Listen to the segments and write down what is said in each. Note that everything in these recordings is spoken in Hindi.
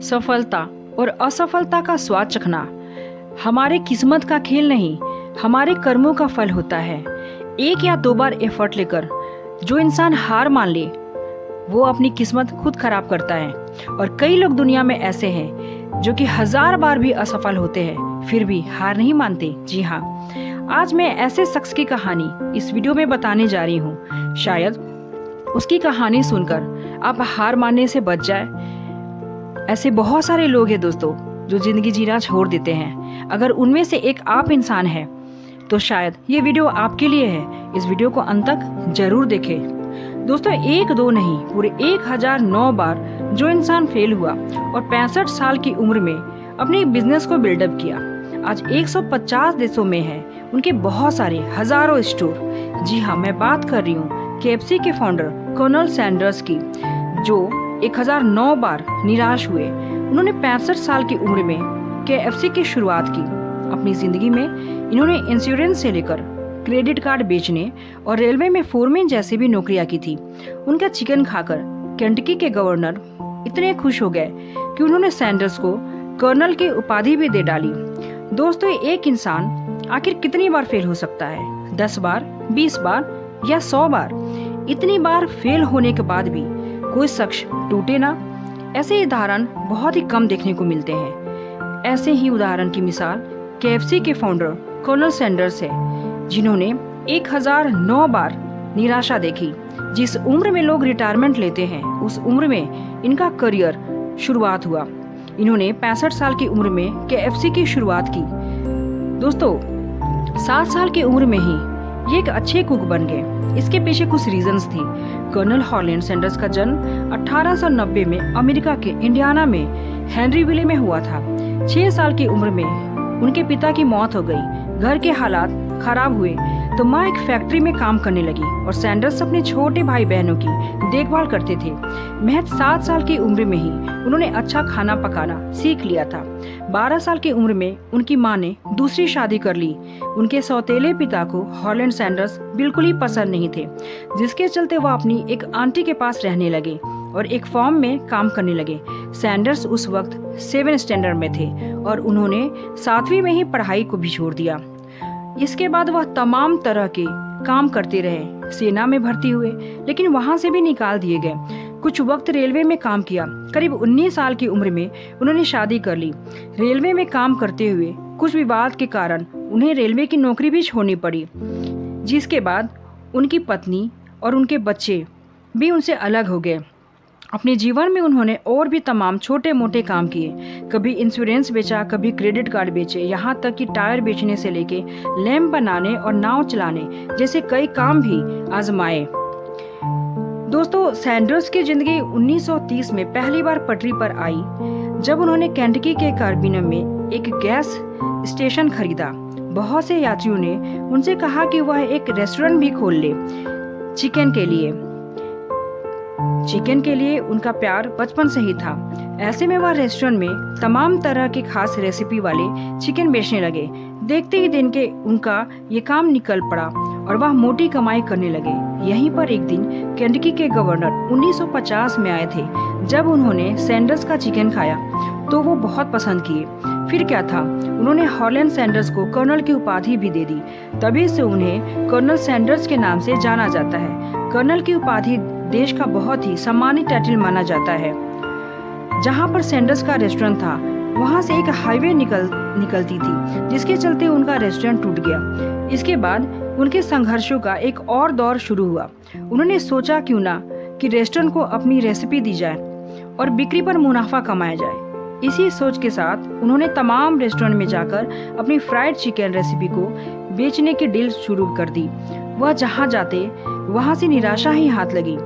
सफलता और असफलता का स्वाद चखना हमारे किस्मत का खेल नहीं, हमारे कर्मों का फल होता है। एक या दो बार एफर्ट लेकर जो इंसान हार मान ले वो अपनी किस्मत खुद खराब करता है। और कई लोग दुनिया में ऐसे हैं जो कि 1000 बार भी असफल होते हैं फिर भी हार नहीं मानते। जी हाँ, आज मैं ऐसे शख्स की कहानी इस वीडियो में बताने जा रही हूँ। शायद उसकी कहानी सुनकर आप हार मानने से बच जाए। ऐसे बहुत सारे लोग हैं दोस्तों जो जिंदगी जीना छोड़ देते हैं। अगर उनमें से एक आप इंसान है तो शायद ये वीडियो आपके लिए है। इस वीडियो को अंत तक जरूर देखें। दोस्तों, एक दो नहीं, पूरे 1009 बार जो इंसान फेल हुआ और 65 साल की उम्र में अपने बिजनेस को बिल्डअप किया, आज 150 देशों में है उनके बहुत सारे हजारों स्टोर। जी हाँ, मैं बात कर रही हूँ KFC के फाउंडर कर्नल सैंडर्स की, जो 1009 बार निराश हुए। उन्होंने 65 साल की उम्र में KFC की शुरुआत की। अपनी जिंदगी में इन्होंने इंश्योरेंस से लेकर क्रेडिट कार्ड बेचने और रेलवे में फोरमैन जैसी भी नौकरियां की थी। उनका चिकन खाकर केंटकी के गवर्नर इतने खुश हो गए कि उन्होंने सैंडर्स को कर्नल की उपाधि भी दे डाली। दोस्तों, एक इंसान आखिर कितनी बार फेल हो सकता है? 10 बार, 20 बार या 100 बार? इतनी बार फेल होने के बाद भी कोई शख्स टूटे ना, ऐसे उदाहरण बहुत ही कम देखने को मिलते हैं। ऐसे ही उदाहरण की मिसाल KFC के फाउंडर कर्नल सैंडर्स है, जिन्होंने 1009 बार निराशा देखी। जिस उम्र में लोग रिटायरमेंट लेते हैं उस उम्र में इनका करियर शुरुआत हुआ। इन्होंने 65 साल की उम्र में KFC की शुरुआत की। दोस्तों, 7 साल की उम्र में ही ये एक अच्छे कुक बन गए। इसके पीछे कुछ रीजंस थी। कर्नल हॉलैंड सैंडर्स का जन्म 1890 में अमेरिका के इंडियाना में हेनरीविले में हुआ था। 6 साल की उम्र में उनके पिता की मौत हो गई। घर के हालात खराब हुए तो माँ एक फैक्ट्री में काम करने लगी और सैंडर्स अपने छोटे भाई बहनों की देखभाल करते थे। महज 7 साल की उम्र में ही उन्होंने अच्छा खाना पकाना सीख लिया था। 12 साल की उम्र में उनकी माँ ने दूसरी शादी कर ली। उनके सौतेले पिता को हॉलैंड सैंडर्स बिल्कुल ही पसंद नहीं थे, जिसके चलते वह अपनी एक आंटी के पास रहने लगे और एक फॉर्म में काम करने लगे। सैंडर्स उस वक्त 7 स्टैंडर्ड में थे और उन्होंने 7वीं में ही पढ़ाई को भी छोड़ दिया। इसके बाद वह तमाम तरह के काम करते रहे। सेना में भर्ती हुए लेकिन वहां से भी निकाल दिए गए। कुछ वक्त रेलवे में काम किया। करीब 19 साल की उम्र में उन्होंने शादी कर ली। रेलवे में काम करते हुए कुछ विवाद के कारण उन्हें रेलवे की नौकरी भी छोड़नी पड़ी, जिसके बाद उनकी पत्नी और उनके बच्चे भी उनसे अलग हो गए। अपने जीवन में उन्होंने और भी तमाम छोटे मोटे काम किए। कभी इंश्योरेंस बेचा, कभी क्रेडिट कार्ड बेचे, यहाँ तक कि टायर बेचने से लेके लैंप बनाने और नाव चलाने जैसे कई काम भी आजमाए। दोस्तों, सैंडर्स की जिंदगी 1930 में पहली बार पटरी पर आई जब उन्होंने केंटकी के कार्बिनम में एक गैस स्टेशन खरीदा। बहुत से यात्रियों ने उनसे कहा कि वह एक रेस्टोरेंट भी खोल ले। चिकन के लिए उनका प्यार बचपन से ही था। ऐसे में वह रेस्टोरेंट में तमाम तरह के खास रेसिपी वाले चिकन बेचने लगे। देखते ही दिन के उनका ये काम निकल पड़ा और वह मोटी कमाई करने लगे। यहीं पर एक दिन केंटकी के गवर्नर 1950 में आए थे। जब उन्होंने सैंडर्स का चिकन खाया तो वो बहुत पसंद किए। फिर क्या था, उन्होंने हॉलैंड सैंडर्स को कर्नल की उपाधि भी दे दी। तभी से उन्हें कर्नल सैंडर्स के नाम से जाना जाता है। कर्नल की उपाधि देश का बहुत ही सम्मानित टाइटल माना जाता है। जहां पर सैंडर्स का रेस्टोरेंट था वहां से एक हाईवे निकलती थी, जिसके चलते उनका रेस्टोरेंट टूट गया। इसके बाद उनके संघर्षों का एक और दौर शुरू हुआ। उन्होंने सोचा क्यों ना कि रेस्टोरेंट को अपनी रेसिपी दी जाए और बिक्री पर मुनाफा कमाया जाए। इसी सोच के साथ उन्होंने तमाम रेस्टोरेंट में जाकर अपनी फ्राइड चिकन रेसिपी को बेचने की डील शुरू कर दी। वह जहां जाते वहां से निराशा ही हाथ लगी।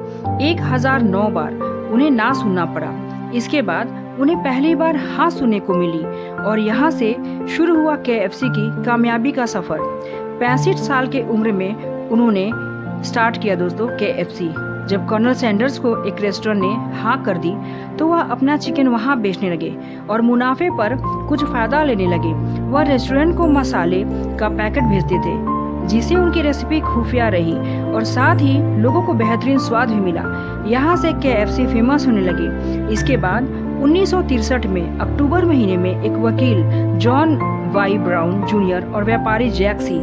1009 बार उन्हें ना सुनना पड़ा। इसके बाद उन्हें पहली बार हाँ सुनने को मिली और यहाँ से शुरू हुआ KFC की कामयाबी का सफर। 65 साल के उम्र में उन्होंने स्टार्ट किया दोस्तों KFC। जब कर्नल सैंडर्स को एक रेस्टोरेंट ने हाँ कर दी तो वह अपना चिकन वहाँ बेचने लगे और मुनाफे पर कुछ फायदा लेने लगे। वह रेस्टोरेंट को मसाले का पैकेट भेजते थे, जिससे उनकी रेसिपी खुफिया रही और साथ ही लोगों को बेहतरीन स्वाद भी मिला। यहाँ से KFC फेमस होने लगे। इसके बाद 1963 में अक्टूबर महीने में एक वकील जॉन वाई ब्राउन जूनियर और व्यापारी जैक्सी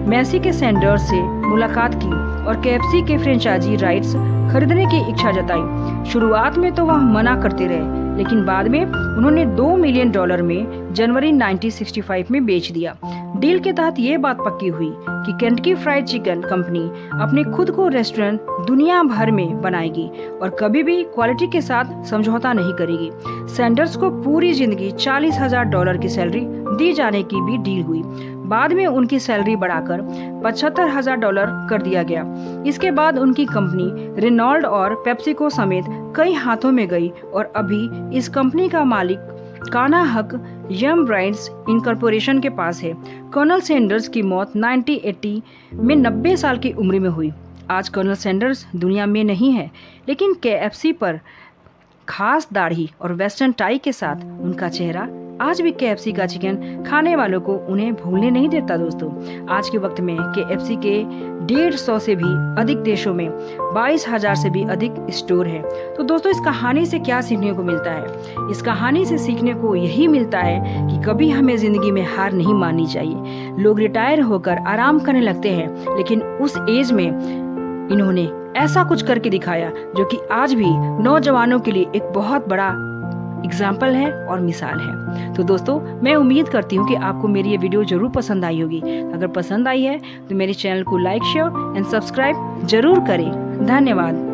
मैसी के सैंडर्स से मुलाकात की और केएफसी के फ्रेंचाइजी राइट्स खरीदने की इच्छा जताई। शुरुआत में तो वह मना करते रहे, लेकिन बाद में उन्होंने $2 मिलियन में जनवरी 1965 में बेच दिया। डील के तहत ये बात पक्की हुई कि केंटकी फ्राइड चिकन कंपनी अपने खुद को रेस्टोरेंट दुनिया भर में बनाएगी और कभी भी क्वालिटी के साथ समझौता नहीं करेगी। सैंडर्स को पूरी जिंदगी $40,000 की सैलरी दी जाने की भी डील हुई। बाद में उनकी सैलरी बढ़ाकर $75,000 कर दिया गया। इसके बाद उनकी कंपनी रेनॉल्ड और पेप्सिको समेत कई हाथों में गई और अभी इस कंपनी का मालिक काना हक यम ब्रांड्स इनकॉर्पोरेशन के पास है। कर्नल सैंडर्स की मौत 1980 में 90 साल की उम्र में हुई। आज कर्नल सैंडर्स दुनिया में नहीं है, लेकिन केएफसी पर खास दाढ़ी और वेस्टर्न टाई के साथ उनका चेहरा आज भी केएफसी का चिकन खाने वालों को उन्हें भूलने नहीं देता। दोस्तों, आज के वक्त में केएफसी के 150 से भी अधिक देशों में 22,000 से भी अधिक स्टोर है। तो दोस्तों, इस कहानी से क्या सीखने को मिलता है? इस कहानी से सीखने को यही मिलता है कि कभी हमें जिंदगी में हार नहीं माननी चाहिए। लोग रिटायर होकर आराम करने लगते हैं, लेकिन उस एज में इन्होंने ऐसा कुछ करके दिखाया जो कि आज भी नौजवानों के लिए एक बहुत बड़ा एग्जाम्पल है और मिसाल है। तो दोस्तों, मैं उम्मीद करती हूँ कि आपको मेरी ये वीडियो जरूर पसंद आई होगी। अगर पसंद आई है तो मेरे चैनल को लाइक, शेयर एंड सब्सक्राइब जरूर करें। धन्यवाद।